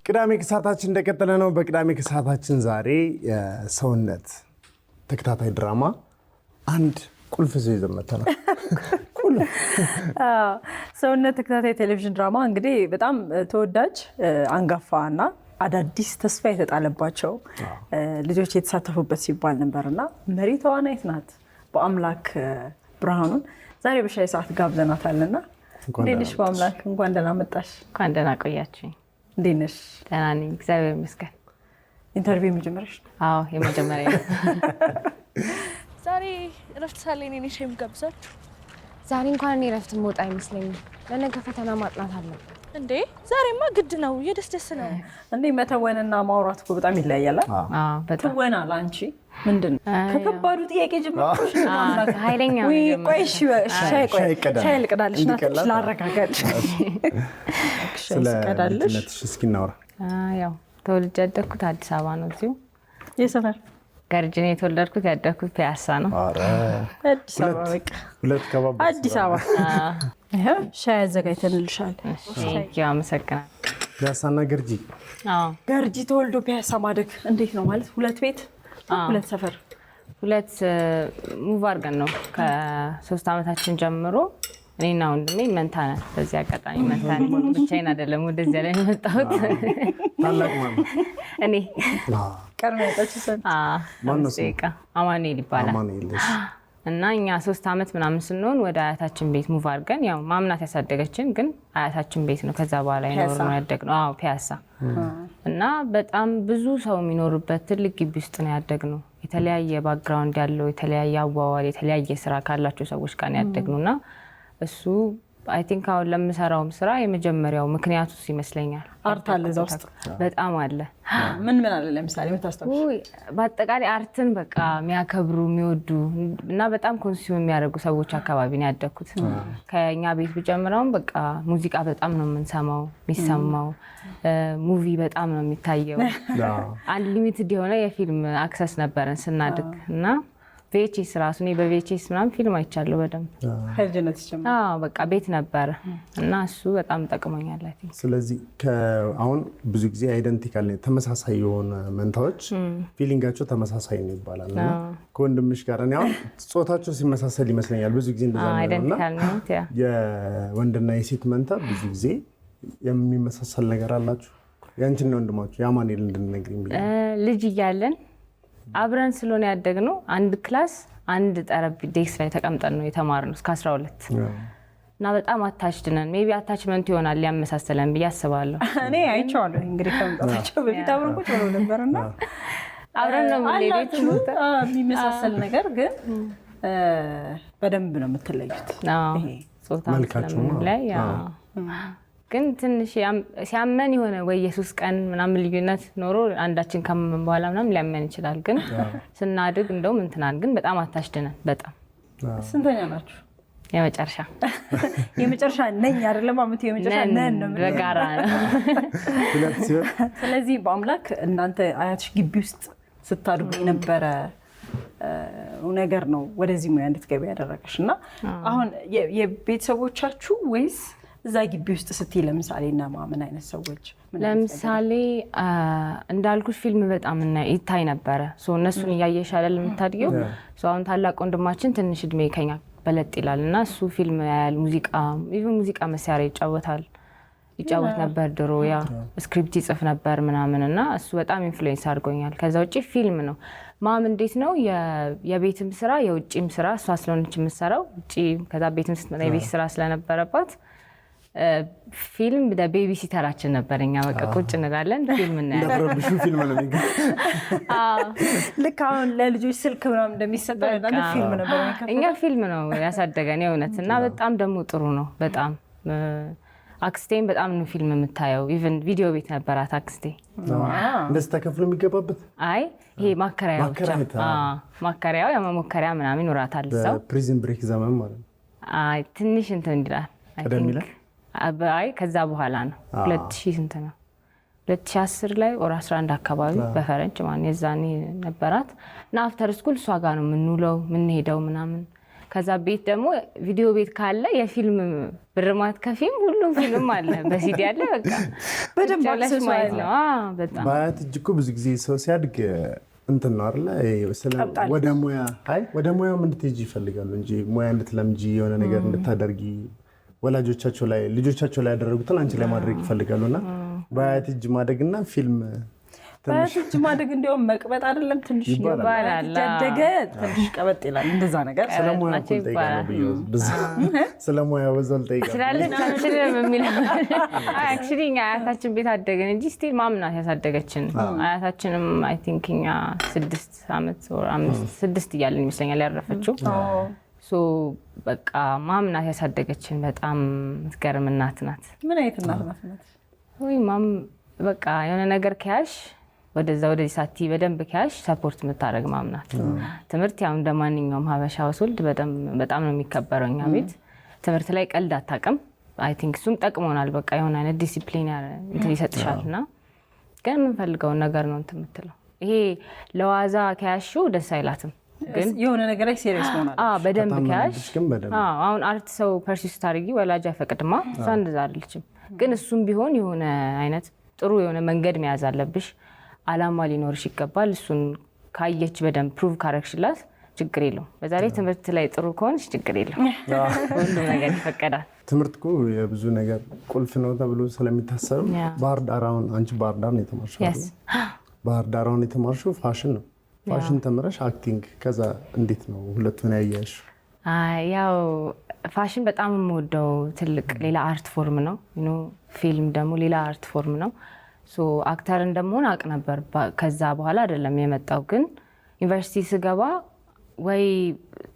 ቅዳሜ ከሰዓታችን እንደቀጠለ ነው። በቅዳሜ ከሰዓታችን ዛሬ የሰውነት ተከታታይ ድራማ አንድ ቁልፍ ሰው ይዘን መጥተናል። ሰውነት ተከታታይ ቴሌቪዥን ድራማ እንግዲህ በጣም ተወዳጅ አንጋፋና አዳዲስ ተስፋ የተጣለባቸው ልጆች የተሳተፉበት ሲባል ነበርና መሪ ተዋናይት ናት በአምላክ ብርሃኑን ዛሬ በሻይ ሰዓት ጋብዘናታልና እንዴት ነሽ በአምላክ? እንኳን ደህና መጣሽ። እንኳን ደህና ቆያችሁኝ። እንዴት ነሽ? ደህና ነኝ እግዚአብሔር ይመስገን። ኢንተርቪው መጀመሪያሽ? አዎ የመጀመሪያ ነው። ዛሬ እረፍት ሳለኝ እኔ ሻይ ጋብዛችሁ። ዛሬ እንኳን እኔ እረፍት መውጣ አይመስለኝም። ለነገ ፈተና ማጥናት አለብን። እንዴ ዛሬማ ግድ ነው። የደስ ነው እንዴ መተወንና ማውራት እኮ በጣም ይለያያል። አዎ በጣም ትወና ላንቺ ምንድን ነው? ከከባዱ ጥያቄ ጀምሮሽ ኃይለኛ ነው። ቆይ እሺ ሻይ ልቅዳልሽ ናት ላረጋጋልሽ። ስለ ልጅነትሽ እስኪ እናውራ። ያው ተወልጄ ያደግኩት አዲስ አበባ ነው። እዚሁ የሰፈር ገርጂ ነው የተወለድኩት። ያደግኩት ፒያሳ ነው። አዲስ አበባ በቃ ሁለት ከባባ አዲስ አበባ። ሻይ አዘጋጅተንልሻል። እሺ አመሰግናለሁ። ፒያሳና ገርጂ። ገርጂ ተወልዶ ፒያሳ ማደግ እንዴት ነው ማለት? ሁለት ቤት ሁለት ሰፈር ሁለት ሙቭ አድርገን ነው ከ3 ዓመታችን ጀምሮ እኔና ወንድሜ መንታ ነን። በዚህ አጋጣሚ መንታ ነኝ። ብቻዬን አይደለም ወደዚያ ላይ የመጣሁት። ታላቅ ማለት እኔ ቀርሜ ያጣችሁ ሰን ማነው? አማኑኤል ይባላል። አማኑኤል። እና እኛ 3 ዓመት ምናምን ስንሆን ወደ አያታችን ቤት ሙቭ አድርገን ያው ማምናት ያሳደገችን ግን አያታችን ቤት ነው። ከዛ በኋላ ነው ያደግነው። አዎ ፒያሳ። እና በጣም ብዙ ሰው የሚኖርበት ትልቅ ግቢ ውስጥ ነው ያደግነው። የተለያየ ባክግራውንድ ያለው የተለያየ አዋዋል የተለያየ ስራ ካላቸው ሰዎች ጋር ነው ያደግነውና እሱ አይ ቲንክ አሁን ለምሰራውም ስራ የመጀመሪያው ምክንያቱ ይመስለኛል። አርት አለ እዛ ውስጥ በጣም አለ። ምን አለ ለምሳሌ የምታስታውሺው? በአጠቃላይ አርትን በቃ የሚያከብሩ የሚወዱ እና በጣም ኮንሱም የሚያደርጉ ሰዎች አካባቢ ነው ያደግኩት። ከኛ ቤት ብጀምረውም በቃ ሙዚቃ በጣም ነው የምንሰማው የሚሰማው። ሙቪ በጣም ነው የሚታየው። አንሊሚትድ የሆነ የፊልም አክሰስ ነበረን ስናድግ እና ቪኤችኤስ ራሱ እኔ በቪኤችኤስ ምናምን ፊልም አይቻለሁ በደንብ ከልጅነት ይጀምራል። በቃ ቤት ነበረ እና እሱ በጣም ጠቅሞኛል። ስለዚህ አሁን ብዙ ጊዜ አይደንቲካል ተመሳሳይ የሆነ መንታዎች ፊሊንጋቸው ተመሳሳይ ነው ይባላል እና ከወንድምሽ ጋር እኔ አሁን ጾታቸው ሲመሳሰል ይመስለኛል ብዙ ጊዜ እንደዛ ነው። አይደንቲካል ነው የወንድና የሴት መንታ ብዙ ጊዜ የሚመሳሰል ነገር አላችሁ። ያንቺና ወንድማችሁ የአማኑኤል እንድንነግሪኝ ብዬ ልጅ እያለን አብረን ስለሆነ ያደግነው አንድ ክላስ አንድ ጠረጴዛ ላይ ተቀምጠን ነው የተማርነው እስከ 12 እና በጣም አታችድ ነን። ሜቢ አታችመንት ይሆናል ያመሳሰለን ብዬ አስባለሁ። እኔ አይቼዋለሁ እንግዲህ ከመጣታቸው በፊት አብረን ቁጭ ብለው ነበርና አብረን ነው የሚመሳሰል ነገር ግን በደንብ ነው የምትለዩት። ይሄ ጾታው ላይ ግን ትንሽ ሲያመን የሆነ ወይ የ3 ቀን ምናምን ልዩነት ኖሮ አንዳችን ከመመን በኋላ ምናምን ሊያመን ይችላል። ግን ስናድግ እንደውም እንትናን ግን በጣም አታሽድነን። በጣም ስንተኛ ናችሁ? የመጨረሻ ነኝ አይደለም አመት የመጨረሻ ነን ነው በጋራ ነው። ስለዚህ በአምላክ እናንተ አያትሽ ግቢ ውስጥ ስታድጉ የነበረ ነገር ነው ወደዚህ ሙያ እንድትገቢ ያደረገሽ እና አሁን የቤተሰቦቻችሁ ወይስ እዛ ግቢ ውስጥ ስትይ ለምሳሌ እና ምን አይነት ሰዎች? ለምሳሌ እንዳልኩሽ ፊልም በጣም ይታይ ነበረ። እነሱን እያየሽ አይደል የምታድጊው። አሁን ታላቅ ወንድማችን ትንሽ እድሜ ከኛ በለጥ ይላል እና እሱ ፊልም ያያል። ሙዚቃ መሳሪያ ይጫወት ነበር ድሮ። ያ ስክሪፕት ይጽፍ ነበር ምናምን እና እሱ በጣም ኢንፍሉዌንስ አድርጎኛል። ከዛ ውጪ ፊልም ነው ማም እንዴት ነው የቤትም ስራ የውጪም ስራ እሷ ስለሆነች የምትሰራው ውጪ ከዛ ቤትም ስትመጣ የቤት ስራ ስለነበረባት ፊልም ቤቢ ሲተራችን ነበር። እኛ በቃ ቁጭ እንላለን ፊልም እናያለን። ለብረብሹ ፊልም ነው የሚገኝ። ልክ አሁን ለልጆች ስልክ ምናምን እንደሚሰጠው ፊልም ነበር። እኛ ፊልም ነው ያሳደገን የእውነት እና በጣም ደግሞ ጥሩ ነው በጣም። አክስቴም በጣም ነው ፊልም የምታየው። ኢቭን ቪዲዮ ቤት ነበራት አክስቴ። እንደዚህ ተከፍሎ የሚገባበት? አይ ይሄ ማከራያው ማከራያው የመሞከሪያ ምናምን ይኖራታል እዛው። ፕሪዝን ብሬክ ዘመን ማለት ነው። አይ ትንሽ እንትን እንዲላል ቀደም ይላል። አይ ከዛ በኋላ ነው 2000 ስንት ነው 2010 ላይ ኦር 11 አካባቢ በፈረንጅ ማን የዛኔ ነበራት እና አፍተር ስኩል እሷ ጋር ነው የምንውለው የምንሄደው ምናምን ከዛ ቤት ደግሞ ቪዲዮ ቤት ካለ የፊልም ብርማት ከፊልም ሁሉም ፊልም አለ በሲዲ አለ በቃ በደንብ አክሰስ ማየት ነው። በጣም በአያት እጅ እኮ ብዙ ጊዜ ሰው ሲያድግ እንትን ነው አይደለ? ወደ ሙያው እንድትሄጂ ይፈልጋሉ እንጂ ሙያ እንድትለምጂ የሆነ ነገር እንድታደርጊ ወላጆቻቸው ላይ ልጆቻቸው ላይ ያደረጉትን አንቺ ላይ ማድረግ ይፈልጋሉና በአያት እጅ ማደግና ፊልም በአያት እጅ ማደግ እንዲያውም መቅበጥ አይደለም ትንሽ ይባላል። ያደገ ትንሽ ቀበጥ ይላል እንደዛ ነገር። ስለሙያው በዛው ልጠይቃለሁ ስላለቻችንም የሚለው አክቹዋሊ እኛ አያታችን ቤት አደገን እንጂ ስቲል ማምናት ያሳደገችን አያታችንም አይ ቲንክ እኛ 6 ዓመት or 6 እያለን ይመስለኛል ያረፈችው። ሶ በቃ ማምናት ያሳደገችን በጣም የምትገርም እናት ናት። ምን አይነት እናት ናት? ወይ ማም በቃ የሆነ ነገር ከያሽ ወደዚህ ሳቲ በደንብ ከያሽ ሰፖርት የምታደርግ ማምናት። ትምህርት ያው እንደማንኛውም ሀበሻ ወስልድ በጣም ነው የሚከበረው እኛ ቤት። ትምህርት ላይ ቀልድ አታውቅም። አይ ቲንክ እሱም ጠቅሞናል። በቃ የሆነ አይነት ዲሲፕሊን እንትን ይሰጥሻልና ግን የምንፈልገውን ነገር ነው እንትን የምትለው። ይሄ ለዋዛ ከያሽው ደስ አይላትም። ግን የሆነ ነገር ላይ ሲሪየስ ሆናል። በደንብ ከያሽ አሁን አርት ሰው ፐርሲስ ታርጊ ወላጅ አይፈቅድማ። እሷ እንደዛ አይደለችም። ግን እሱም ቢሆን የሆነ አይነት ጥሩ የሆነ መንገድ መያዝ አለብሽ። አላማ ሊኖርሽ ይገባል። እሱን ካየች በደንብ ፕሩቭ ካረግሽላት ችግር የለውም። በዛ ላይ ትምህርት ላይ ጥሩ ከሆንሽ ችግር የለውም። ሁሉም ነገር ይፈቀዳል። ትምህርት እኮ የብዙ ነገር ቁልፍ ነው ተብሎ ስለሚታሰብ ባህር ዳር አሁን አንቺ ባህር ዳር ነው የተማርሽው አይደል? ባህር ዳር አሁን የተማርሽው ፋሽን ነው። ፋሽን ተምረሽ አክቲንግ፣ ከዛ እንዴት ነው ሁለቱን ያያሽው? ያው ፋሽን በጣም የምወደው ትልቅ ሌላ አርት ፎርም ነው። ፊልም ደግሞ ሌላ አርት ፎርም ነው። ሶ አክተር እንደምሆን አውቅ ነበር። ከዛ በኋላ አይደለም የመጣው። ግን ዩኒቨርሲቲ ስገባ ወይ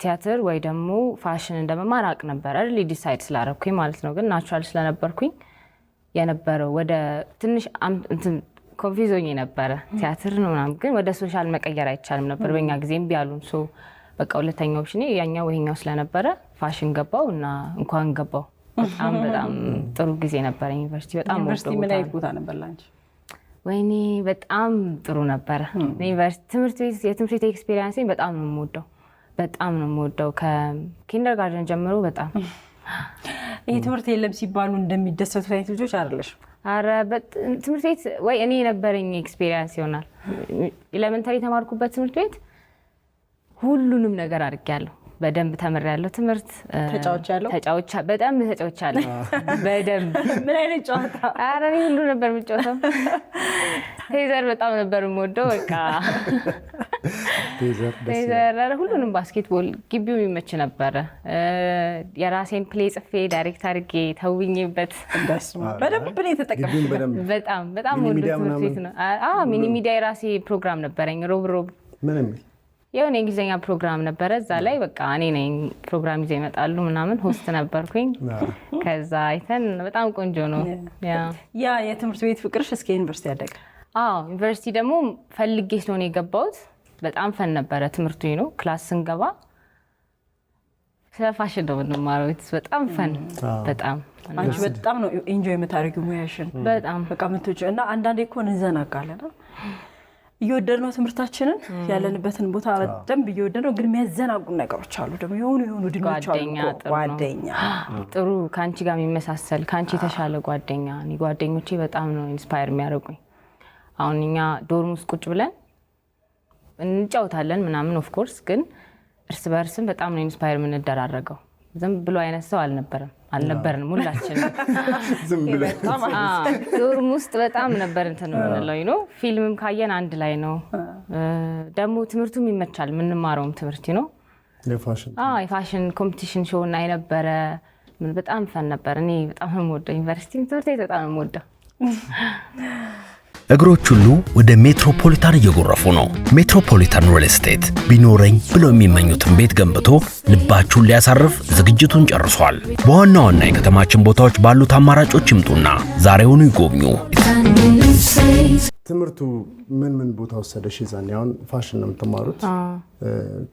ቲያትር ወይ ደግሞ ፋሽን እንደመማር አውቅ ነበር አይደል? ዲሳይድ ስላደረኩኝ ማለት ነው። ግን ናቹራል ስለነበርኩኝ የነበረው ወደ ትንሽ እንትን ኮንፊውዝ ሆኜ ነበረ። ቲያትር ነው ምናምን ግን ወደ ሶሻል መቀየር አይቻልም ነበር በእኛ ጊዜም ቢያሉን። ሶ በቃ ሁለተኛው ኦፕሽኔ ያኛው ወይኛው ስለነበረ ፋሽን ገባው እና እንኳን ገባው በጣም ጥሩ ጊዜ ነበረ። ዩኒቨርሲቲ በጣም ዩኒቨርሲቲ ምን አይነት ቦታ ነበር ላንቺ? ወይኔ በጣም ጥሩ ነበረ። የትምህርት ቤት ኤክስፒሪየንሴን በጣም ነው የምወደው ከኪንደርጋርተን ጀምሮ በጣም። ይሄ ትምህርት የለም ሲባሉ እንደሚደሰቱ አይነት ልጆች አይደለሽ? አረ ትምህርት ቤት ወይ እኔ የነበረኝ ኤክስፒሪየንስ ይሆናል። ኤሌመንተሪ የተማርኩበት ትምህርት ቤት ሁሉንም ነገር አድርጌያለሁ። በደንብ ተምሬያለሁ። ትምህርት በጣም ተጫውቻለሁ። በደንብ ምን አይነት ጨዋታ? አረ እኔ ሁሉ ነበር የምጫወተው። ቴዘር በጣም ነበር የምወደው። በቃ ቴዘር ሁሉንም፣ ባስኬትቦል ግቢው የሚመች ነበረ። የራሴን ፕሌይ ጽፌ ዳይሬክት አድርጌ ተውኝበት በደንብ ነው የተጠቀምኩት። በጣም ወንዶ ትምህርት ቤት ነው። ሚኒ ሚዲያ የራሴ ፕሮግራም ነበረኝ። ሮብ ምን የሚል የሆነ የእንግሊዝኛ ፕሮግራም ነበረ። እዛ ላይ በቃ እኔ ነኝ ፕሮግራም ይዘው ይመጣሉ ምናምን፣ ሆስት ነበርኩኝ። ከዛ አይተን በጣም ቆንጆ ነው። ያ የትምህርት ቤት ፍቅርሽ እስከ ዩኒቨርሲቲ ያደገ? ዩኒቨርሲቲ ደግሞ ፈልጌ ስለሆነ የገባሁት በጣም ፈን ነበረ ትምህርቱ ነው። ክላስ ስንገባ ስለ ፋሽን ነው የምንማረው። በጣም ፈን በጣም አንቺ በጣም ነው ኢንጆይ የምታደርጊው ሙያሽን በጣም በቃ የምትወጪው እና አንዳንዴ እኮ እንዘናጋለን። እየወደድነው ትምህርታችንን ያለንበትን ቦታ በደንብ እየወደድነው፣ ግን የሚያዘናጉን ነገሮች አሉ። ደግሞ የሆኑ ድኞች አሉ። ጓደኛ ጥሩ ከአንቺ ጋር የሚመሳሰል ከአንቺ የተሻለ ጓደኛ። ጓደኞቼ በጣም ነው ኢንስፓየር የሚያደርጉኝ። አሁን እኛ ዶርም ውስጥ ቁጭ ብለን እንጫወታለን ምናምን ኦፍኮርስ፣ ግን እርስ በእርስም በጣም ነው ኢንስፓየር የምንደራረገው። ዝም ብሎ አይነት ሰው አልነበርንም ሁላችንም። ዶርም ውስጥ በጣም ነበር እንትን የምንለው። ፊልምም ካየን አንድ ላይ ነው። ደግሞ ትምህርቱም ይመቻል። የምንማረውም ትምህርት ነው። የፋሽን ኮምፒቲሽን ሾው እና የነበረ በጣም ፈን ነበር። እኔ በጣም የምወደው ዩኒቨርሲቲ ትምህርት ቤት በጣም የምወደው። እግሮች ሁሉ ወደ ሜትሮፖሊታን እየጎረፉ ነው። ሜትሮፖሊታን ሪል ስቴት ቢኖረኝ ብለው የሚመኙትን ቤት ገንብቶ ልባችሁን ሊያሳርፍ ዝግጅቱን ጨርሷል። በዋና ዋና የከተማችን ቦታዎች ባሉት አማራጮች ይምጡና ዛሬውኑ ይጎብኙ። ትምህርቱ ምን ቦታ ወሰደሽ? ይዛኔ አሁን ፋሽን ነው የምትማሩት።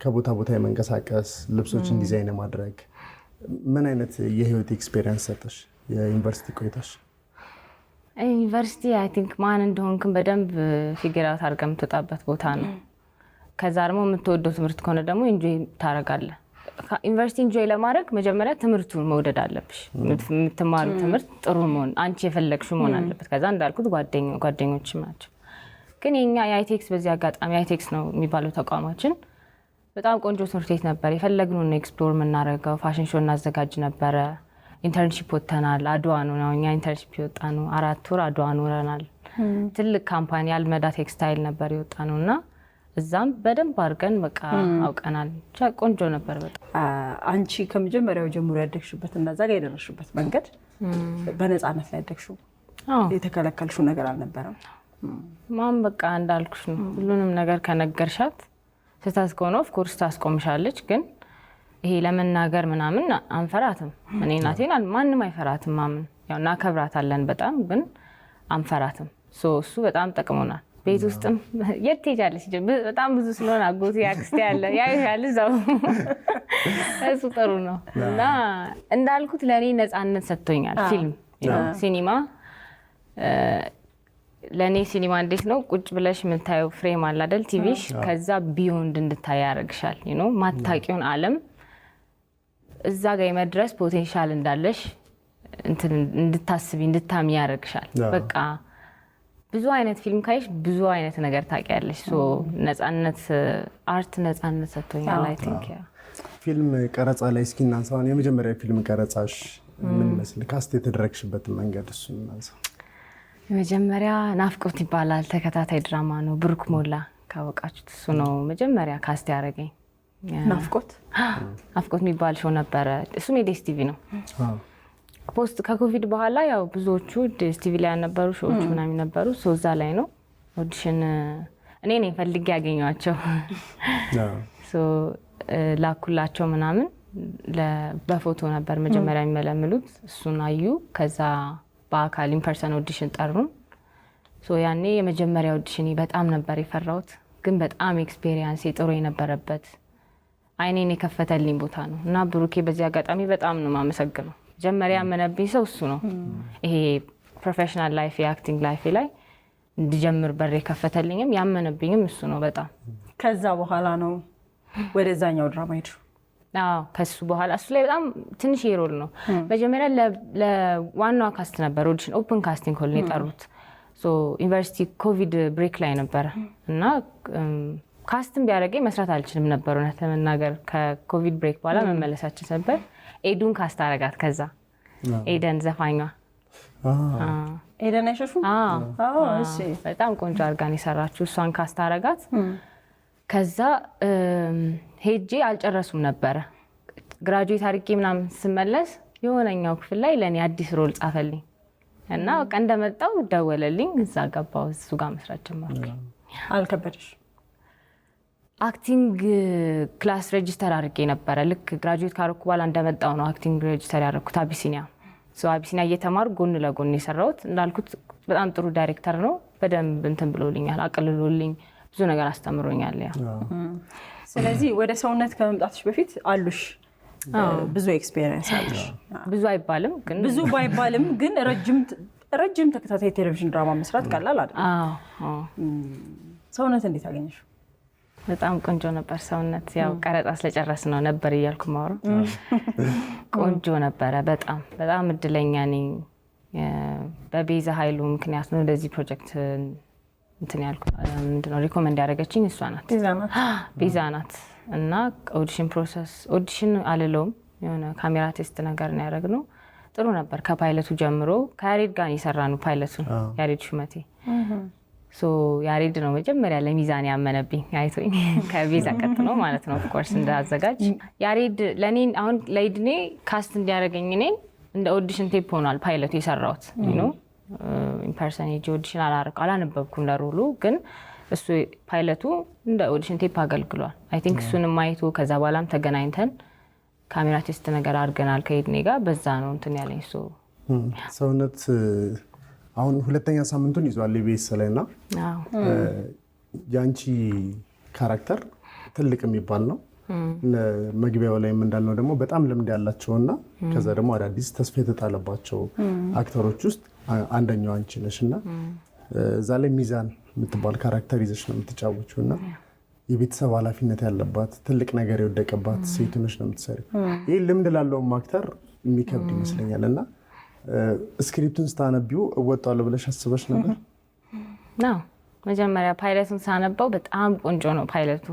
ከቦታ ቦታ የመንቀሳቀስ ልብሶችን ዲዛይን ማድረግ ምን አይነት የህይወት ኤክስፔሪየንስ ሰጠሽ የዩኒቨርሲቲ ቆይታሽ? ዩኒቨርሲቲ አይ ቲንክ ማን እንደሆንክን በደንብ ፊግር አውት አድርገህ የምትወጣበት ቦታ ነው። ከዛ ደግሞ የምትወደው ትምህርት ከሆነ ደግሞ ኢንጆይ ታደርጋለህ። ዩኒቨርሲቲ ኢንጆይ ለማድረግ መጀመሪያ ትምህርቱን መውደድ አለብሽ። የምትማሩ ትምህርት ጥሩ መሆን አንቺ የፈለግሽው መሆን አለበት። ከዛ እንዳልኩት ጓደኞችም ናቸው። ግን የኛ የአይቴክስ በዚህ አጋጣሚ አይቴክስ ነው የሚባለው ተቋማችን በጣም ቆንጆ ትምህርት ቤት ነበር። የፈለግነውን ኤክስፕሎር የምናደርገው ፋሽን ሾው እናዘጋጅ ነበረ። ኢንተርንሺፕ ወጥተናል። አድዋ ነው እኛ ኢንተርንሺፕ የወጣ ነው። 4 ወር አድዋ ኖረናል። ትልቅ ካምፓኒ አልመዳ ቴክስታይል ነበር የወጣ ነው እና እዛም በደንብ አድርገን በቃ አውቀናል። ቆንጆ ነበር በጣም። አንቺ ከመጀመሪያው ጀምሮ ያደግሽበት እና እዛ ጋር የደረስሽበት መንገድ በነፃነት ላይ ያደግሽው የተከለከልሽው ነገር አልነበረም? ማም በቃ እንዳልኩሽ ነው። ሁሉንም ነገር ከነገርሻት ስህተት ከሆነ ኦፍኮርስ ታስቆምሻለች። ግን ይሄ ለመናገር ምናምን አንፈራትም። እኔ እናቴን ማንም አይፈራትም። ማምን ያው እናከብራታለን በጣም ግን አንፈራትም። እሱ በጣም ጠቅሞናል። ቤት ውስጥም የት ትሄጃለሽ በጣም ብዙ ስለሆነ አጎቴ አክስቴ ያለ ያይሻል እዛው እሱ ጥሩ ነው እና እንዳልኩት ለእኔ ነፃነት ሰጥቶኛል። ፊልም ሲኒማ ለእኔ ሲኒማ እንዴት ነው ቁጭ ብለሽ የምታየው ፍሬም አለ አይደል ቲቪሽ ከዛ ቢዮንድ እንድታይ ያደርግሻል። ማታቂውን ዓለም እዛ ጋር የመድረስ ፖቴንሻል እንዳለሽ እንድታስቢ እንድታሚ ያደርግሻል። በቃ ብዙ አይነት ፊልም ካይሽ ብዙ አይነት ነገር ታውቂያለሽ። ነፃነት አርት ነፃነት ሰጥቶኛል። አይ ቲንክ ፊልም ቀረጻ ላይ እስኪ እናንሳው። የመጀመሪያ ፊልም ቀረጻሽ ምን መስል ካስት የተደረግሽበትን መንገድ እሱን እናንሳው። መጀመሪያ ናፍቆት ይባላል ተከታታይ ድራማ ነው። ብሩክ ሞላ ካወቃችሁት እሱ ነው መጀመሪያ ካስት ያደረገኝ። ናፍቆት የሚባል ሾው ነበረ። እሱም የዴስ ቲቪ ነው። ፖስት ከኮቪድ በኋላ ያው ብዙዎቹ ዴስ ቲቪ ላይ ያነበሩ ሾዎች ምናምን ነበሩ። እዛ ላይ ነው ኦዲሽን እኔ ነኝ ፈልጌ ያገኘኋቸው። ላኩላቸው ምናምን በፎቶ ነበር መጀመሪያ የሚመለምሉት። እሱን አዩ። ከዛ በአካል ኢንፐርሰን ኦዲሽን ጠሩን። ያኔ የመጀመሪያ ኦዲሽን በጣም ነበር የፈራሁት፣ ግን በጣም ኤክስፔሪየንስ ጥሩ የነበረበት አይኔን የከፈተልኝ ቦታ ነው እና ብሩኬ በዚህ አጋጣሚ በጣም ነው የማመሰግነው። መጀመሪያ ያመነብኝ ሰው እሱ ነው። ይሄ ፕሮፌሽናል ላይፍ የአክቲንግ ላይፍ ላይ እንድጀምር በር የከፈተልኝም ያመነብኝም እሱ ነው በጣም። ከዛ በኋላ ነው ወደዛኛው ድራማ ሄድሽው? ከሱ በኋላ እሱ ላይ በጣም ትንሽ ሮል ነው። መጀመሪያ ለዋናው ካስት ነበር ኦዲሽን ኦፕን ካስቲንግ ኮል ነው የጠሩት። ዩኒቨርሲቲ ኮቪድ ብሬክ ላይ ነበር እና ካስትን ቢያደርገኝ መስራት አልችልም ነበር እውነት ለመናገር። ከኮቪድ ብሬክ በኋላ መመለሳችን ነበር። ኤዱን ካስት አረጋት። ከዛ ኤደን ዘፋኟ ኤደን አይሸሹ እሺ፣ በጣም ቆንጆ አርጋን የሰራችው እሷን ካስት አረጋት። ከዛ ሄጄ አልጨረሱም ነበረ። ግራጁዌት አድርጌ ምናምን ስመለስ የሆነኛው ክፍል ላይ ለእኔ አዲስ ሮል ጻፈልኝ እና በቃ እንደመጣው ደወለልኝ። እዛ ገባሁ። እሱ ጋር መስራት ጀመርኩ። አልከበደሽ? አክቲንግ ክላስ ሬጂስተር አድርጌ ነበረ። ልክ ግራጁዌት ካረኩ በኋላ እንደመጣው ነው አክቲንግ ሬጂስተር ያደረኩት አቢሲኒያ። አቢሲኒያ እየተማሩ ጎን ለጎን የሰራሁት። እንዳልኩት በጣም ጥሩ ዳይሬክተር ነው። በደንብ እንትን ብሎልኛል፣ አቅልሎልኝ ብዙ ነገር አስተምሮኛል። ያ ስለዚህ ወደ ሰውነት ከመምጣትሽ በፊት አሉሽ ብዙ ኤክስፒሪየንስ አለሽ። ብዙ አይባልም ግን ብዙ ባይባልም ግን ረጅም ተከታታይ ቴሌቪዥን ድራማ መስራት ቀላል አይደለም። ሰውነት እንዴት አገኘሽ? በጣም ቆንጆ ነበር ሰውነት። ያው ቀረጻ ስለጨረስ ነው ነበር እያልኩ ማወራ። ቆንጆ ነበረ። በጣም እድለኛ ነኝ። በቤዛ ኃይሉ ምክንያት ነው ለዚህ ፕሮጀክት እንትን ያልኩ። ምንድነው ሪኮመንድ ያደረገችኝ እሷ ናት፣ ቤዛ ናት። እና ኦዲሽን አልለውም የሆነ ካሜራ ቴስት ነገር ነው ያደረግነው። ጥሩ ነበር። ከፓይለቱ ጀምሮ ከያሬድ ጋር የሰራነው ፓይለቱን ያሬድ ሹመቴ። ያሬድ ነው መጀመሪያ ለሚዛን ያመነብኝ አይቶኝ ከቤዛ ቀጥሎ ማለት ነው ኦፍኮርስ እንዳዘጋጅ። ያሬድ ለኔ አሁን ለይድኔ ካስት እንዲያደርገኝ እኔን እንደ ኦዲሽን ቴፕ ሆኗል ፓይለቱ የሰራሁት ነው። ኢምፐርሰን ኦዲሽን አላነበብኩም ለሮሉ፣ ግን እሱ ፓይለቱ እንደ ኦዲሽን ቴፕ አገልግሏል። አይ ቲንክ እሱንም አይቶ ከዛ በኋላም ተገናኝተን ካሜራ ቴስት ነገር አድርገናል ከይድኔ ጋር። በዛ ነው እንትን ያለኝ ሰውነት። አሁን ሁለተኛ ሳምንቱን ይዟል ኢቢኤስ ላይ እና የአንቺ ካራክተር ትልቅ የሚባል ነው። መግቢያው ላይ እንዳልነው ደግሞ በጣም ልምድ ያላቸውና ከዛ ደግሞ አዳዲስ ተስፋ የተጣለባቸው አክተሮች ውስጥ አንደኛው አንቺ ነሽ እና እዛ ላይ ሚዛን የምትባል ካራክተር ይዘሽ ነው የምትጫወቺው እና የቤተሰብ ኃላፊነት ያለባት ትልቅ ነገር የወደቀባት ሴት ነች ነው የምትሰሪው። ይህ ልምድ ላለውም አክተር የሚከብድ ይመስለኛል። እና ስክሪፕቱን ስታነቢው እወጣለሁ ብለሽ አስበሽ ነበር? መጀመሪያ ፓይለቱን ሳነባው በጣም ቆንጆ ነው። ፓይለቱ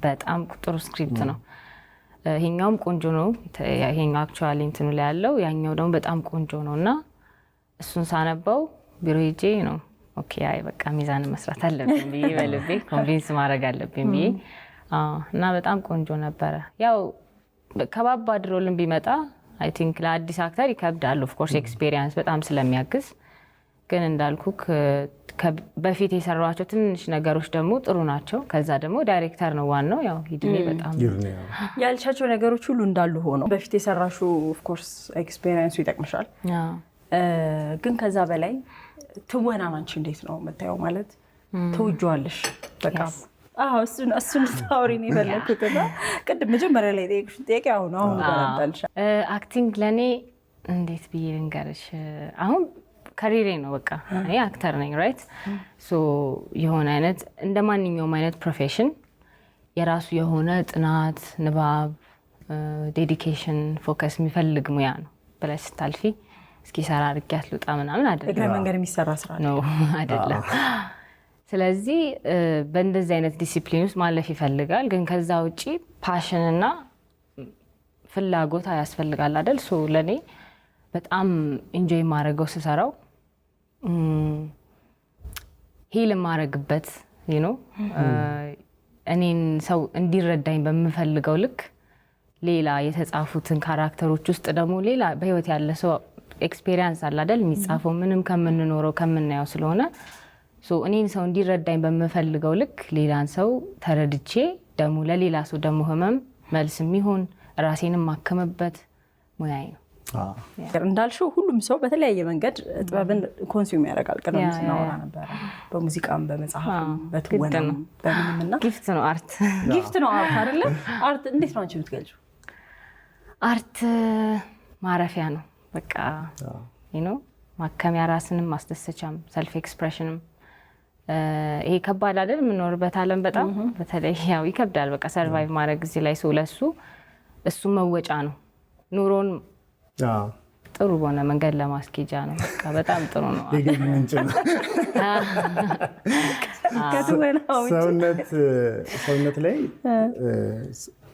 በጣም ጥሩ ስክሪፕት ነው። ይሄኛውም ቆንጆ ነው። ይሄኛው አክቹዋሊ እንትኑ ላይ ያለው ያኛው ደግሞ በጣም ቆንጆ ነው እና እሱን ሳነባው ቢሮ ሄጄ ነው ኦኬ አይ በቃ ሚዛን መስራት አለብኝ ብዬ በልቤ ኮንቪንስ ማድረግ አለብኝ ብዬ እና በጣም ቆንጆ ነበረ። ያው ከባባድ ሮልን ቢመጣ አይ ቲንክ ለአዲስ አክተር ይከብዳል። ኦፍ ኮርስ ኤክስፒሪየንስ በጣም ስለሚያግዝ፣ ግን እንዳልኩክ በፊት የሰራኋቸው ትንሽ ነገሮች ደግሞ ጥሩ ናቸው። ከዛ ደግሞ ዳይሬክተር ነው ዋናው። ያው ሂድኔ በጣም ያልሻቸው ነገሮች ሁሉ እንዳሉ ሆነው በፊት የሰራሹ ኦፍ ኮርስ ኤክስፒሪየንሱ ይጠቅምሻል። ግን ከዛ በላይ ትወና አንቺ እንዴት ነው የምታየው? ማለት ተውጇለሽ በቃ እሱን ታውሪ ነው የፈለኩትና ቅድም መጀመሪያ ላይ ጠየቅሽን ጥያቄ አሁን ባላልሽ አክቲንግ ለኔ እንዴት ብዬ ልንገርሽ፣ አሁን ካሪሬ ነው በቃ እኔ አክተር ነኝ ራይት። ሶ የሆነ አይነት እንደ ማንኛውም አይነት ፕሮፌሽን የራሱ የሆነ ጥናት፣ ንባብ፣ ዴዲኬሽን፣ ፎከስ የሚፈልግ ሙያ ነው ብለሽ ስታልፊ እስኪ ሰራ አድርጊያት ልውጣ ምናምን አይደለም። እግረ መንገድ የሚሰራ ስራ ነው አይደለም። ስለዚህ በእንደዚህ አይነት ዲሲፕሊን ውስጥ ማለፍ ይፈልጋል። ግን ከዛ ውጪ ፓሽንና ፍላጎት ያስፈልጋል አይደል? ሶ ለኔ በጣም ኢንጆይ ማድረገው ስሰራው ሂል ማድረግበት እኔን ሰው እንዲረዳኝ በምፈልገው ልክ ሌላ የተጻፉትን ካራክተሮች ውስጥ ደግሞ ሌላ በህይወት ያለ ሰው ኤክስፒሪየንስ አለ አይደል? የሚጻፈው ምንም ከምንኖረው ከምናየው ስለሆነ እኔን ሰው እንዲረዳኝ በምፈልገው ልክ ሌላን ሰው ተረድቼ ደግሞ ለሌላ ሰው ደግሞ ህመም መልስ የሚሆን ራሴንም ማከመበት ሙያዬ ነው። እንዳልሽው ሁሉም ሰው በተለያየ መንገድ ጥበብን ኮንሱም ያደርጋል። ቀደም ስናወራ ነበር በሙዚቃም በመጽሐፍም በትወናም በምንምና ጊፍት ነው አርት አይደለ? አርት እንዴት ነው አንቺ የምትገልጪው? አርት ማረፊያ ነው በቃ ማከሚያ፣ ራስንም ማስደሰቻም፣ ሰልፍ ኤክስፕሬሽንም። ይሄ ከባድ አይደል? የምንኖርበት ዓለም በጣም በተለይ ያው ይከብዳል በቃ ሰርቫይቭ ማድረግ እዚህ ላይ ለሱ እሱ መወጫ ነው። ኑሮን ጥሩ በሆነ መንገድ ለማስኬጃ ነው በቃ በጣም ጥሩ ነው። የገቢ ምንጭ ነው። ሰውነት ላይ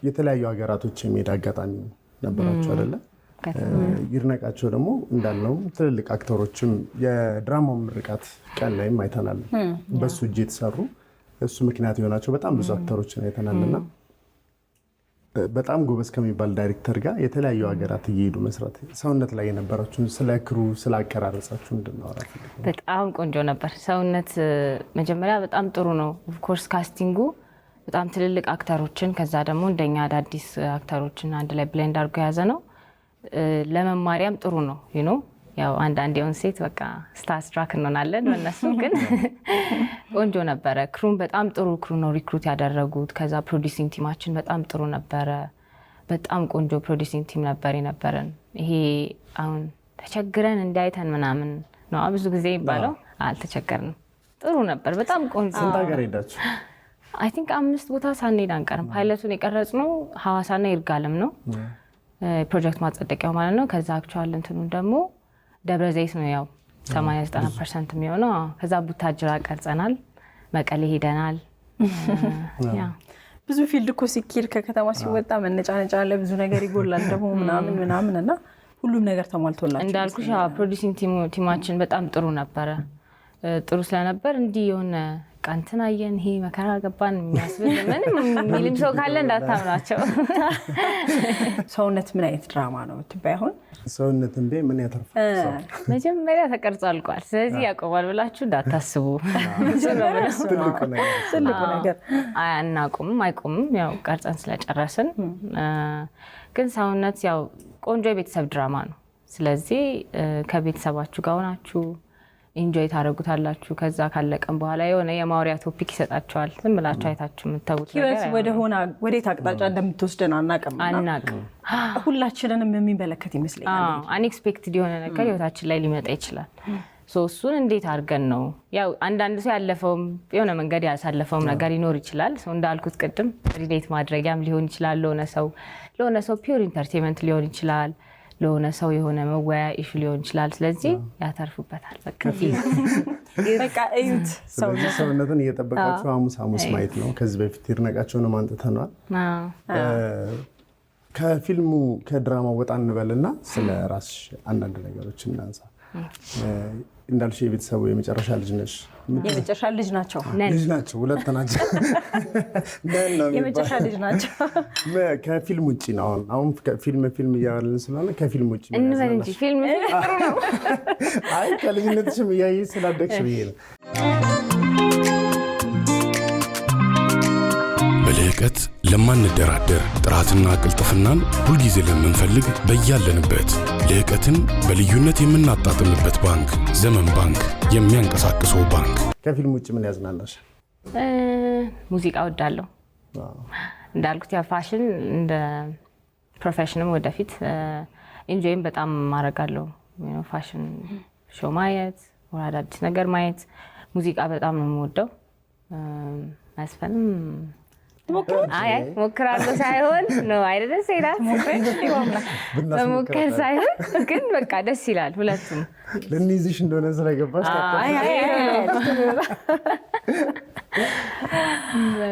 የተለያዩ ሀገራቶች የሚሄድ አጋጣሚ ነበራቸው አይደለ? ይድነቃቸው ደግሞ እንዳልነው ትልልቅ አክተሮችም የድራማው ምርቃት ቀን ላይም አይተናል። በሱ እጅ የተሰሩ እሱ ምክንያት የሆናቸው በጣም ብዙ አክተሮችን አይተናልና በጣም ጎበዝ ከሚባል ዳይሬክተር ጋር የተለያዩ ሀገራት እየሄዱ መስራት ሰውነት ላይ የነበራችሁ ስለ ክሩ ስለ አቀራረጻችሁ እንድናወራ በጣም ቆንጆ ነበር። ሰውነት መጀመሪያ በጣም ጥሩ ነው። ኦፍኮርስ ካስቲንጉ በጣም ትልልቅ አክተሮችን ከዛ ደግሞ እንደኛ አዳዲስ አክተሮችን አንድ ላይ ብሌንድ አድርጎ የያዘ ነው። ለመማሪያም ጥሩ ነው። ያው አንዳንድ የሆን ሴት በቃ ስታርስትራክ እንሆናለን በእነሱ፣ ግን ቆንጆ ነበረ። ክሩም በጣም ጥሩ ክሩ ነው ሪክሩት ያደረጉት። ከዛ ፕሮዲሲንግ ቲማችን በጣም ጥሩ ነበረ። በጣም ቆንጆ ፕሮዲሲንግ ቲም ነበር የነበረን። ይሄ አሁን ተቸግረን እንዲያይተን ምናምን ነው ብዙ ጊዜ ይባለው፣ አልተቸገርንም። ጥሩ ነበር። በጣም ቆንጆ። ስንት ሀገር ሄዳችሁ? አይ ቲንክ 5 ቦታ ሳንሄድ አንቀርም። ፓይለቱን የቀረጽነው ሐዋሳና ይርጋለም ነው ፕሮጀክት ማጸደቂያው ማለት ነው። ከዛ አክቹዋል እንትኑን ደግሞ ደብረ ዘይት ነው ያው 89% የሚሆነው። ከዛ ቡታጅራ ቀርጸናል፣ መቀሌ ሄደናል። ብዙ ፊልድ እኮ ሲኪድ ከከተማ ሲወጣ መነጫነጫ አለ፣ ብዙ ነገር ይጎላል ደግሞ ምናምን እና ሁሉም ነገር ተሟልቶላችሁ እንዳልኩሽ ፕሮዲሲንግ ቲማችን በጣም ጥሩ ነበረ። ጥሩ ስለነበር እንዲህ የሆነ ቃንትን አየን ይሄ መከራ ገባን የሚያስብል ምንም የሚልም ሰው ካለ እንዳታምናቸው። ሰውነት ምን አይነት ድራማ ነው የምትባይ? አሁን ሰውነትን ቤ ምን ያተርፋል? መጀመሪያ ተቀርጾ አልቋል፣ ስለዚህ ያቆማል ብላችሁ እንዳታስቡ። ትልቁ ነገር አናቁምም አይቆምም፣ ያው ቀርጸን ስለጨረስን። ግን ሰውነት ያው ቆንጆ የቤተሰብ ድራማ ነው። ስለዚህ ከቤተሰባችሁ ጋር ሆናችሁ ኢንጆይ ታደርጉታላችሁ። ከዛ ካለቀም በኋላ የሆነ የማውሪያ ቶፒክ ይሰጣችኋል። ዝም ብላችሁ አይታችሁ የምታውቁት ነገር ወዴት አቅጣጫ እንደምትወስደን አናቅም። ሁላችንንም የሚመለከት ይመስለኛል። አንኤክስፔክትድ የሆነ ነገር ህይወታችን ላይ ሊመጣ ይችላል። እሱን እንዴት አድርገን ነው ያው አንዳንድ ሰው ያለፈውም የሆነ መንገድ ያሳለፈውም ነገር ይኖር ይችላል። እንዳልኩት ቅድም ሪሌት ማድረጊያም ሊሆን ይችላል ለሆነ ሰው ፒውር ኢንተርቴንመንት ሊሆን ይችላል፣ ለሆነ ሰው የሆነ መወያ ኢሹ ሊሆን ይችላል። ስለዚህ ያተርፉበታል። በቃ እዩት። ሰውነትን እየጠበቃችሁ ሐሙስ ማየት ነው። ከዚህ በፊት ይድነቃቸውንም አንጥተናል። ከፊልሙ ከድራማው ወጣ እንበልና ስለ ራስሽ አንዳንድ ነገሮች እናንሳ። እንዳልሽ የቤተሰቡ የመጨረሻ ልጅ ነሽ። የመጨረሻ ልጅ ናቸው። ሁለት ናቸው። የመጨረሻ ልጅ ናቸው። ከፊልም ውጭ ነው። አሁን ፊልም እያልን ስለሆነ ከፊልም ውጭ እንበል እንጂ ፊልም ጥሩ ነው። አይ ከልጅነትሽም እያየሽ ስላደግሽ ብዬ ነው። በልህቀት ለማንደራደር ጥራትና ቅልጥፍናን ሁልጊዜ ለምንፈልግ በያለንበት ልህቀትን በልዩነት የምናጣጥምበት ባንክ ዘመን ባንክ፣ የሚያንቀሳቅሰው ባንክ። ከፊልም ውጭ ምን ያዝናናሽ? ሙዚቃ እወዳለሁ። እንዳልኩት ያ ፋሽን እንደ ፕሮፌሽንም ወደፊት ኢንጆይም በጣም ማረጋለሁ። ፋሽን ሾው ማየት፣ አዳዲስ ነገር ማየት፣ ሙዚቃ በጣም ነው የምወደው። መስፈንም ሞክራለሁ ሳይሆን ነው አይደለም ሴላት በሞከር ሳይሆን ግን በቃ ደስ ይላል። ሁለቱም ለኒዝሽ እንደሆነ ስለገባሽ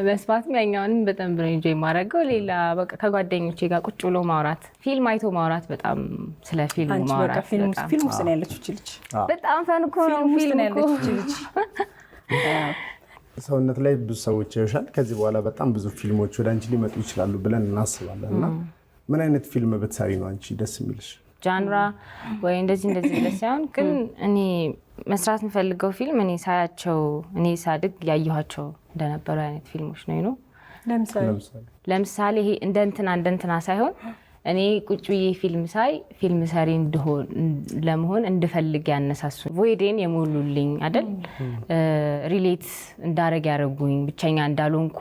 መስማትም ያኛውንም በጣም ነው ኢንጆይ የማደርገው። ሌላ በቃ ከጓደኞቼ ጋር ቁጭ ብሎ ማውራት፣ ፊልም አይቶ ማውራት፣ በጣም ስለ ፊልም ማውራት። ፊልም ውስጥ ነው ያለችው ልጅ። በጣም ፈን እኮ ነው ፊልም እኮ። ሰውነት ላይ ብዙ ሰዎች ያዩሻል። ከዚህ በኋላ በጣም ብዙ ፊልሞች ወደ አንቺ ሊመጡ ይችላሉ ብለን እናስባለን እና ምን አይነት ፊልም ብትሰሪ ነው አንቺ ደስ የሚልሽ? ጃንራ ወይ እንደዚህ ደስ ሳይሆን ግን እኔ መስራት የምፈልገው ፊልም እኔ ሳያቸው እኔ ሳድግ ያየኋቸው እንደነበሩ አይነት ፊልሞች ነው። ለምሳሌ ይሄ እንደ እንትና ሳይሆን እኔ ቁጭ ብዬ ፊልም ሳይ ፊልም ሰሪ ለመሆን እንድፈልግ ያነሳሱ ቮይዴን የሞሉልኝ አይደል፣ ሪሌት እንዳረግ ያደረጉኝ፣ ብቸኛ እንዳልሆንኩ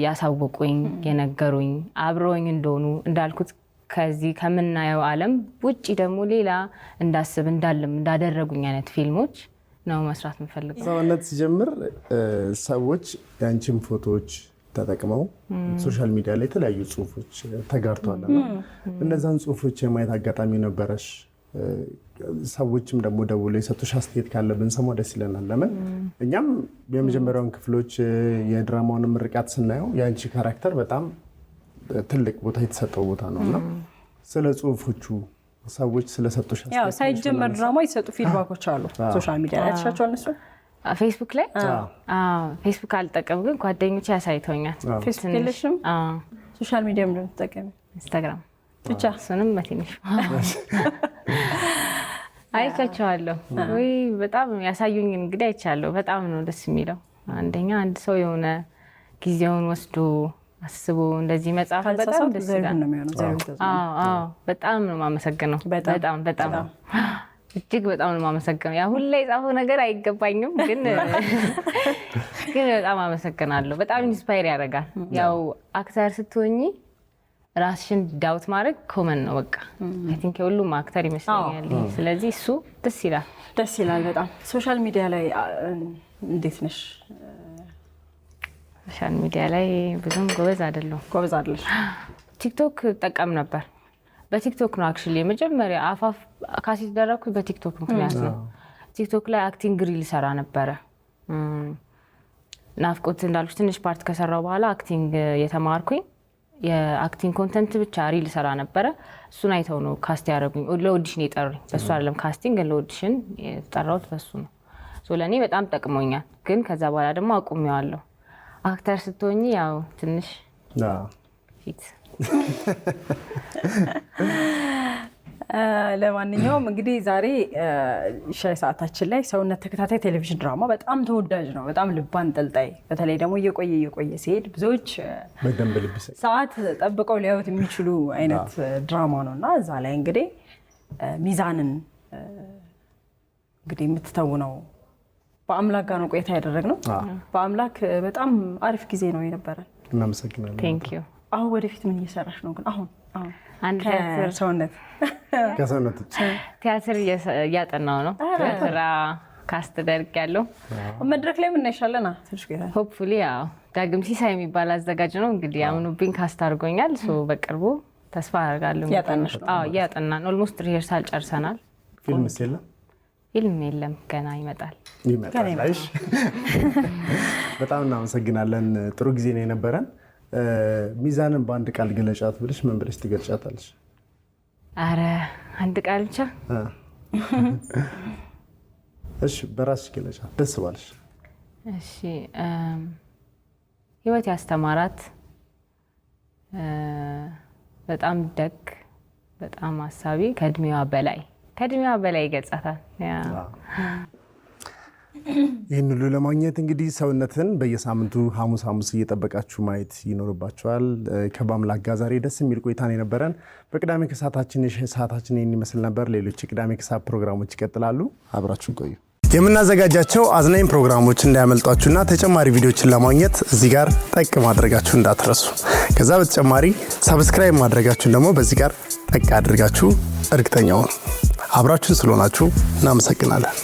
ያሳወቁኝ፣ የነገሩኝ፣ አብረውኝ እንደሆኑ እንዳልኩት ከዚህ ከምናየው ዓለም ውጪ ደግሞ ሌላ እንዳስብ እንዳለም እንዳደረጉኝ አይነት ፊልሞች ነው መስራት የምፈልገው። ሰውነት ሲጀምር ሰዎች የአንቺን ፎቶዎች ተጠቅመው ሶሻል ሚዲያ ላይ የተለያዩ ጽሁፎች ተጋርተዋል እና እነዛን ጽሁፎች የማየት አጋጣሚ ነበረሽ? ሰዎችም ደግሞ ደውሎ የሰጡሽ አስተያየት ካለ ብንሰማው ደስ ይለናል። ለምን እኛም የመጀመሪያውን ክፍሎች የድራማውን ምርቃት ስናየው የአንቺ ካራክተር በጣም ትልቅ ቦታ የተሰጠው ቦታ ነው እና ስለ ጽሁፎቹ ሰዎች ስለሰጡሽ አስተያየት ሳይጀመር ድራማ የተሰጡ ፊድባኮች አሉ ሶሻል ሚዲያ ላይ ተሻቸዋል። እነሱ ፌስቡክ ላይ ፌስቡክ አልጠቀም ግን ጓደኞቼ ያሳይተውኛል። ፌስቡክ የለሽም? ሶሻል ሚዲያ ምንድን ነው የምትጠቀሚው? ኢንስታግራም ብቻ። እሱንም በትንሹ አይቻቸዋለሁ። ወይ በጣም ያሳዩኝ እንግዲህ አይቻለሁ። በጣም ነው ደስ የሚለው። አንደኛ አንድ ሰው የሆነ ጊዜውን ወስዶ አስቦ እንደዚህ መጽሐፍ በጣም ደስ ይላል። በጣም ነው የማመሰግነው። በጣም እጅግ በጣም ነው የማመሰግነው። ያ ሁሌ የጻፈው ነገር አይገባኝም ግን በጣም አመሰግናለሁ። በጣም ኢንስፓየር ያደርጋል። ያው አክተር ስትሆኚ ራስሽን ዳውት ማድረግ ኮመን ነው። በቃ አይ ቲንክ ሁሉም አክተር ይመስለኛል። ስለዚህ እሱ ደስ ይላል በጣም። ሶሻል ሚዲያ ላይ እንዴት ነሽ? ሶሻል ሚዲያ ላይ ብዙም ጎበዝ አይደለሽ? ቲክቶክ ጠቀም ነበር። በቲክቶክ ነው አክቹሊ የመጀመሪያ አፋፍ ካሴት ደረኩት በቲክቶክ ምክንያት ነው። ቲክቶክ ላይ አክቲንግ ሪል ሰራ ነበረ። ናፍቆት እንዳልኩት ትንሽ ፓርት ከሰራው በኋላ አክቲንግ የተማርኩኝ የአክቲንግ ኮንተንት ብቻ ሪል ሰራ ነበረ። እሱን አይተው ነው ካስት ያደረጉኝ። ለኦዲሽን የጠሩኝ በሱ አይደለም ካስቲንግ፣ ለኦዲሽን የተጠራሁት በሱ ነው። ለእኔ በጣም ጠቅሞኛል። ግን ከዛ በኋላ ደግሞ አቁሜዋለሁ። አክተር ስትሆኚ ያው ትንሽ ፊት ለማንኛውም እንግዲህ ዛሬ ሻይ ሰዓታችን ላይ ሰውነት ተከታታይ ቴሌቪዥን ድራማ በጣም ተወዳጅ ነው፣ በጣም ልብ አንጠልጣይ። በተለይ ደግሞ እየቆየ ሲሄድ ብዙዎች ሰዓት ጠብቀው ሊያዩት የሚችሉ አይነት ድራማ ነው እና እዛ ላይ እንግዲህ ሚዛንን እንግዲህ የምትተውነው በአምላክ ጋር ነው ቆይታ ያደረግነው። በአምላክ በጣም አሪፍ ጊዜ ነው የነበረን። እናመሰግናለን። ቴንክ ዩ። አሁን ወደፊት ምን እየሰራሽ ነው ግን? አሁን አንድ ከሰውነት ቲያትር እያጠናው ነው። ስራ ካስተደርግ ያለው መድረክ ላይ ምን እናይሻለና ትንሽ ቆይታ ሆፕፉሊ ያው ዳግም ሲሳይ የሚባል አዘጋጅ ነው እንግዲህ አምኖብኝ ካስት አድርጎኛል። ሶ በቅርቡ ተስፋ አደርጋለሁ። እያጠናን ኦልሞስት ሪሄርሳል ጨርሰናል። ፊልምስ የለም? ፊልም የለም ገና ይመጣል። አይሽ በጣም እናመሰግናለን። ጥሩ ጊዜ ነው የነበረን። ሚዛንን በአንድ ቃል ገለጫት ብለሽ ምን ብለሽ ትገልጫታለሽ? አረ አንድ ቃል ብቻ። እሺ በራስሽ ገለጫት ደስ ባለሽ። እሺ ህይወት ያስተማራት በጣም ደግ፣ በጣም አሳቢ፣ ከእድሜዋ በላይ ይገልጻታል። ይህን ሁሉ ለማግኘት እንግዲህ ሰውነትን በየሳምንቱ ሐሙስ እየጠበቃችሁ ማየት ይኖርባችኋል። ከበአምላክ ጋር ዛሬ ደስ የሚል ቆይታ ነው የነበረን። በቅዳሜ ከሰዓታችን ይህን ይመስል ነበር። ሌሎች የቅዳሜ ከሰዓት ፕሮግራሞች ይቀጥላሉ። አብራችሁን ቆዩ። የምናዘጋጃቸው አዝናኝ ፕሮግራሞች እንዳያመልጧችሁና ተጨማሪ ቪዲዮችን ለማግኘት እዚህ ጋር ጠቅ ማድረጋችሁ እንዳትረሱ። ከዛ በተጨማሪ ሰብስክራይብ ማድረጋችሁን ደግሞ በዚህ ጋር ጠቅ አድርጋችሁ እርግጠኛውን አብራችሁን ስለሆናችሁ እናመሰግናለን።